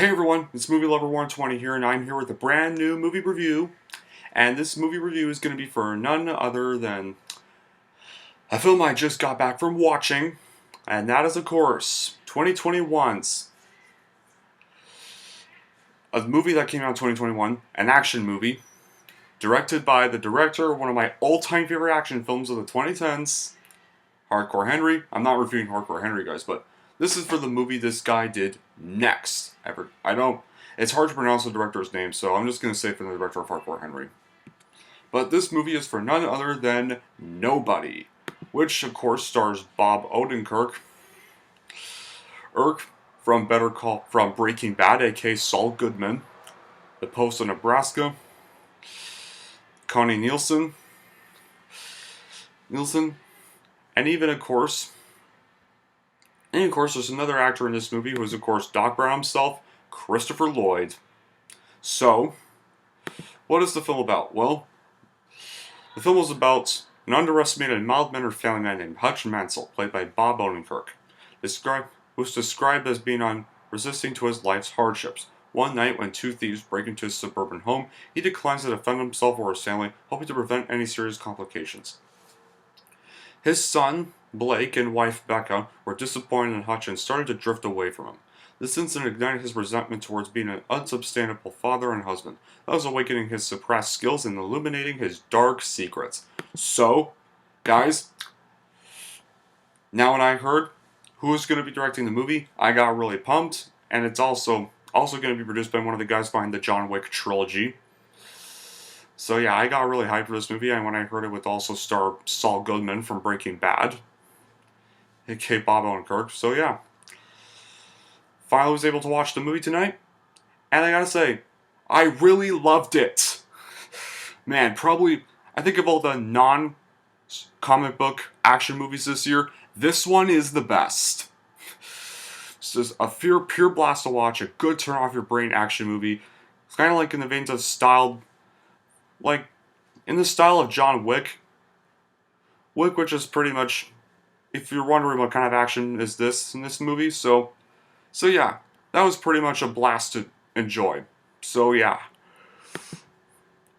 Hey everyone, it's Movie Lover 120 here, and I'm here with a brand new movie review. And this movie review is going to be for none other than a film I just got back from watching, and that is, of course, 2021's a movie that came out in 2021, an action movie, directed by the director of one of my all-time favorite action films of the 2010s, Hardcore Henry. I'm not reviewing Hardcore Henry, guys, but this is for the movie this guy did next. I don't. It's hard to pronounce the director's name, so I'm just going to say for the director of Hardcore Henry. But this movie is for none other than Nobody, which of course stars Bob Odenkirk, from Breaking Bad, aka Saul Goodman, The Post of Nebraska, Connie Nielsen, and even of course, there's another actor in this movie who is of course Doc Brown himself, Christopher Lloyd. So, what is the film about? Well, the film is about an underestimated mild-mannered family man named Hutch Mansell, played by Bob Odenkirk, who's described as being resisting to his life's hardships. One night, when two thieves break into his suburban home, he declines to defend himself or his family, hoping to prevent any serious complications. His son, Blake, and wife, Becca, were disappointed in Hutch and started to drift away from him. This incident ignited his resentment towards being an unsubstantial father and husband, thus awakening his suppressed skills and illuminating his dark secrets. So, guys, now when I heard who was going to be directing the movie, I got really pumped, and it's also going to be produced by one of the guys behind the John Wick trilogy. So yeah, I got really hyped for this movie, and when I heard it would also star Saul Goodman from Breaking Bad, aka Bob Odenkirk, so yeah. Finally was able to watch the movie tonight, and I gotta say, I really loved it. Man, probably, I think of all the non-comic book action movies this year, this one is the best. It's just a pure blast to watch, a good turn off your brain action movie. It's kind of like in the veins of in the style of John Wick. Which is pretty much, if you're wondering what kind of action is this in this movie, so yeah, that was pretty much a blast to enjoy. So yeah.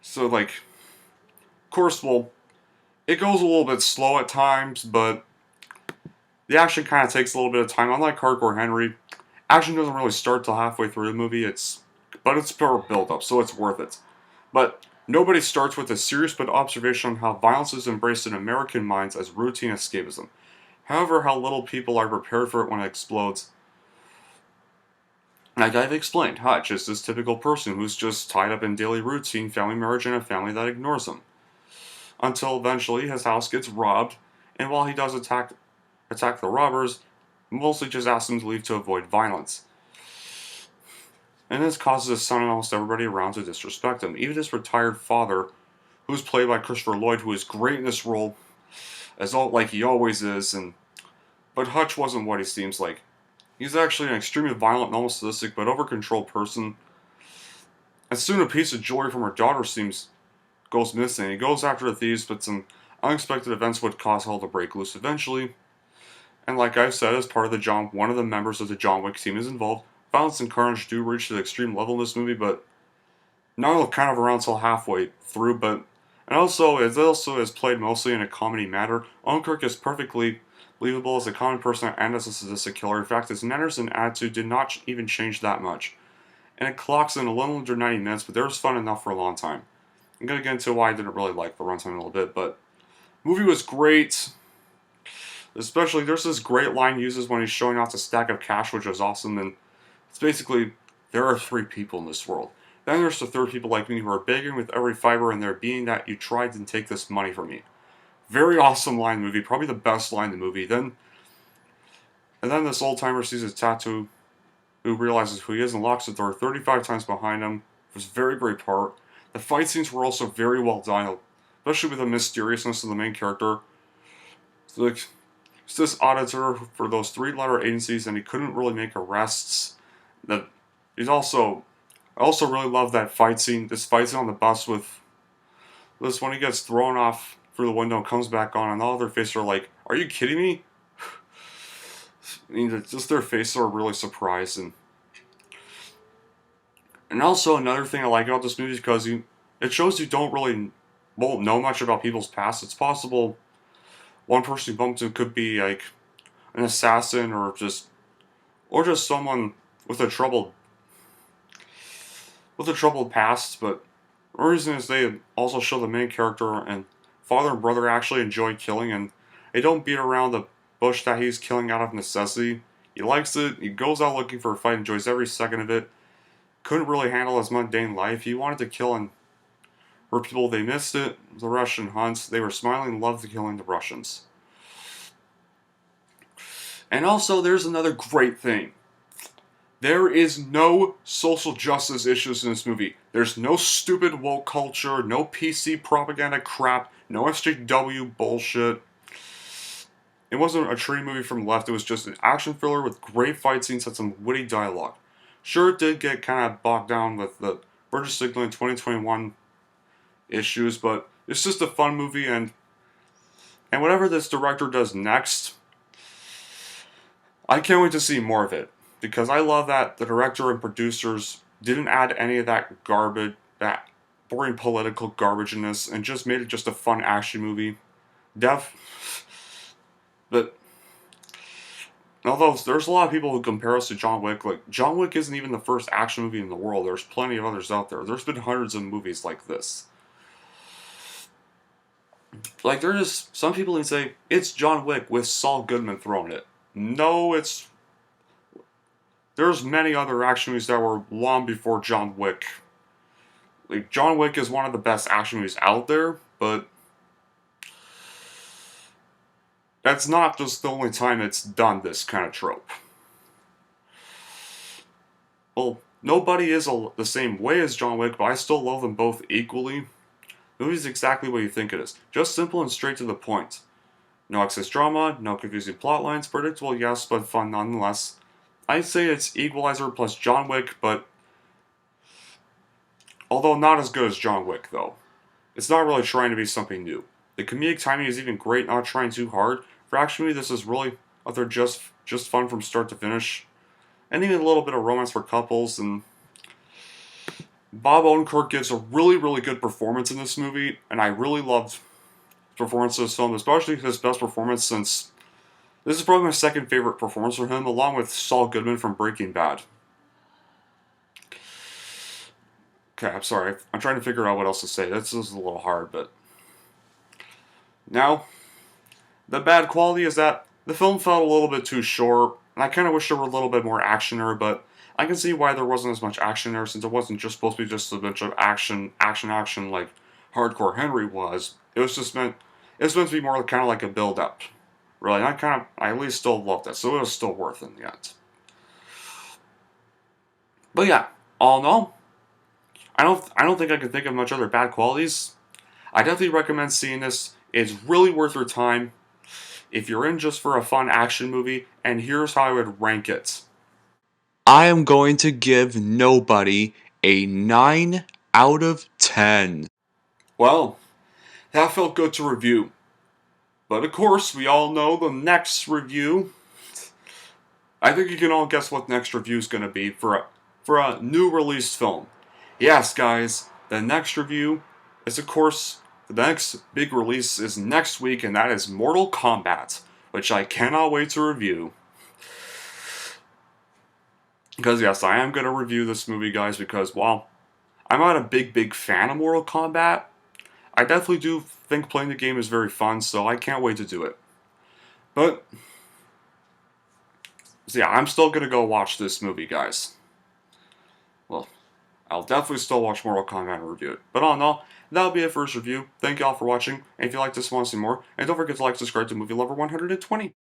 So of course, well, it goes a little bit slow at times, but the action kind of takes a little bit of time. Unlike Hardcore Henry, action doesn't really start till halfway through the movie. But it's pure build-up, so it's worth it. But Nobody starts with a serious but observation on how violence is embraced in American minds as routine escapism. However, how little people are prepared for it when it explodes. Like I've explained, Hutch is this typical person who's just tied up in daily routine, family marriage, and a family that ignores him. Until eventually his house gets robbed, and while he does attack the robbers, mostly just asks them to leave to avoid violence. And this causes his son and almost everybody around to disrespect him. Even his retired father, who's played by Christopher Lloyd, who is great in this role, like he always is, but Hutch wasn't what he seems like. He's actually an extremely violent and almost sadistic but over-controlled person. And soon a piece of jewelry from her daughter goes missing. He goes after the thieves, but some unexpected events would cause hell to break loose eventually. And like I've said, as part of one of the members of the John Wick team is involved. Violence and carnage do reach the extreme level in this movie, but not kind of around till halfway through. It also is played mostly in a comedy manner. Odenkirk is perfectly believable as a common person and as a sadistic killer. In fact, his manners and attitude did not even change that much. And it clocks in a little under 90 minutes, but there was fun enough for a long time. I'm going to get into why I didn't really like the runtime a little bit, but the movie was great. Especially, there's this great line he uses when he's showing off the stack of cash, which is awesome, and it's basically, there are three people in this world. Then there's the third people like me who are begging with every fiber in their being that you tried to take this money from me. Very awesome line in the movie, probably the best line in the movie. And then this old-timer sees his tattoo, who realizes who he is and locks the door 35 times behind him. It was a very great part. The fight scenes were also very well done, especially with the mysteriousness of the main character. It's this auditor for those three-letter agencies, and he couldn't really make arrests. I also really love that fight scene. This fight scene on the bus with this when he gets thrown off through the window and comes back on, and all their faces are like, "Are you kidding me?" I mean, just their faces are really surprised, and And also another thing I like about this movie is because it shows you don't really won't know much about people's past. It's possible one person you bumped into could be like an assassin or just someone with a troubled past. But the reason is they also show the main character and father and brother actually enjoy killing, and they don't beat around the bush that he's killing out of necessity. He likes it. He goes out looking for a fight, enjoys every second of it. Couldn't really handle his mundane life. He wanted to kill and for people they missed it. The Russian hunts. They were smiling and loved killing the Russians. And also, there's another great thing. There is no social justice issues in this movie. There's no stupid woke culture, no PC propaganda crap, no SJW bullshit. It wasn't a tree movie from the left, it was just an action thriller with great fight scenes and some witty dialogue. Sure, it did get kind of bogged down with the virgin signal in 2021 issues, but it's just a fun movie, and whatever this director does next, I can't wait to see more of it, because I love that the director and producers didn't add any of that garbage, that boring political garbage in this, and just made it just a fun action movie. But although there's a lot of people who compare us to John Wick, like John Wick isn't even the first action movie in the world. There's plenty of others out there. There's been hundreds of movies like this. Like there's some people who say it's John Wick with Saul Goodman thrown in it. No, there's many other action movies that were long before John Wick. Like John Wick is one of the best action movies out there, but that's not just the only time it's done this kind of trope. Well, nobody is the same way as John Wick, but I still love them both equally. The movie's exactly what you think it is. Just simple and straight to the point. No excess drama, no confusing plot lines, predictable yes, but fun nonetheless. I'd say it's Equalizer plus John Wick, but although not as good as John Wick, though. It's not really trying to be something new. The comedic timing is even great, not trying too hard. For action movie, this is really they're just fun from start to finish. And even a little bit of romance for couples, and Bob Odenkirk gives a really, really good performance in this movie, and I really loved his performance in this film, especially his best performance since this is probably my second favorite performance from him, along with Saul Goodman from Breaking Bad. Okay, I'm sorry. I'm trying to figure out what else to say. This is a little hard, but now, the bad quality is that the film felt a little bit too short, and I kind of wish there were a little bit more action there, but I can see why there wasn't as much action there, since it wasn't just supposed to be just a bunch of action like Hardcore Henry was. It was meant to be more kind of like a build-up. Really, and I at least still loved it, so it was still worth it in the end. But yeah, all in all, I don't think I can think of much other bad qualities. I definitely recommend seeing this. It's really worth your time if you're in just for a fun action movie, and here's how I would rank it. I am going to give Nobody a 9 out of 10. Well, that felt good to review. But of course, we all know the next review. I think you can all guess what next review is going to be for a new released film. Yes, guys, the next review is, of course, the next big release is next week, and that is Mortal Kombat, which I cannot wait to review. Because yes, I am going to review this movie, guys, because while I'm not a big fan of Mortal Kombat, I definitely do think playing the game is very fun, so I can't wait to do it. But, so yeah, I'm still going to go watch this movie, guys. Well, I'll definitely still watch Mortal Kombat and review it. But all in all, that'll be it for this review. Thank you all for watching, and if you like this and want to see more, and don't forget to like, subscribe to Movie Lover 120.